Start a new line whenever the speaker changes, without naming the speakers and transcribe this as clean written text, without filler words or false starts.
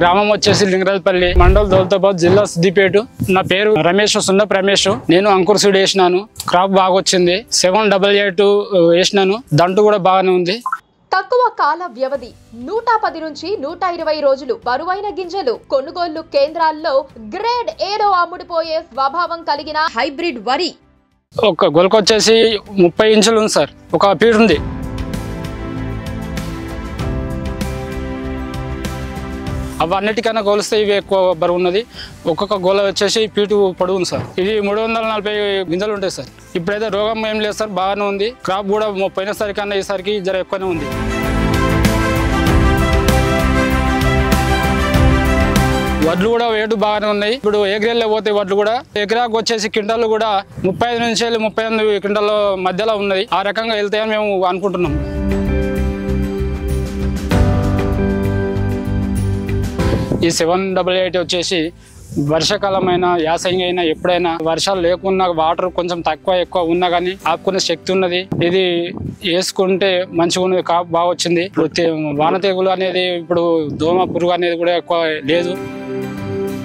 గ్రామం వచ్చేసి లింగరాజపల్లి, మండల్ దౌలతాబాద్, జిల్లా సిద్దిపేట. నా పేరు రమేష్, సున్నపు రమేష్. నేను అంకుర్ సీడ్ వేసినాను, క్రాప్ బాగా వచ్చింది. 788 వేసినాను, దంటు కూడా బాగానే ఉంది.
తక్కువ కాల వ్యవధి 110 నుంచి 120 రోజులు బరువైన గింజలు కొనుగోళ్లు కేంద్రాల్లో గ్రేడ్ ఏలో అమ్ముడుపోయే స్వభావం కలిగిన హైబ్రిడ్ వరి.
ఒక గొలకొచ్చేసి 30 ఇంచులు ఉంది సార్, ఒక ఫీట్ ఉంది. అవన్నిటికన్నా గోలిస్తే ఇవి ఎక్కువ బరువు ఉన్నది. ఒక్కొక్క గోల వచ్చేసి ఫీటు పొడవు ఉంది సార్. ఇది 340 గింజలు ఉంటాయి సార్. ఇప్పుడైతే రోగం ఏం లేదు సార్, బాగానే ఉంది. క్రాప్ కూడా పోయినసారి కన్నా ఈసారికి జర ఎక్కువనే ఉంది. వడ్లు కూడా వేటు బాగానే ఉన్నాయి. ఇప్పుడు ఏ గ్రేడ్లో పోతే వడ్లు కూడా ఎకరాకు వచ్చేసి క్వింటాలు కూడా 35 నుంచి 38 క్వింటాల మధ్యలో ఉన్నది. ఆ రకంగా వెళ్తాయని మేము అనుకుంటున్నాం. ఈ 788 వచ్చేసి వర్షాకాలం అయినా యాసంగి అయినా ఎప్పుడైనా వర్షాలు లేకున్నా వాటర్ కొంచెం తక్కువ ఎక్కువ ఉన్నా కానీ ఆపుకునే శక్తి ఉన్నది. ఇది వేసుకుంటే మంచిగా ఉన్నది, కాపు బాగా వచ్చింది. వాన తెగులు అనేది ఇప్పుడు దోమ పురుగు అనేది కూడా ఎక్కువ లేదు.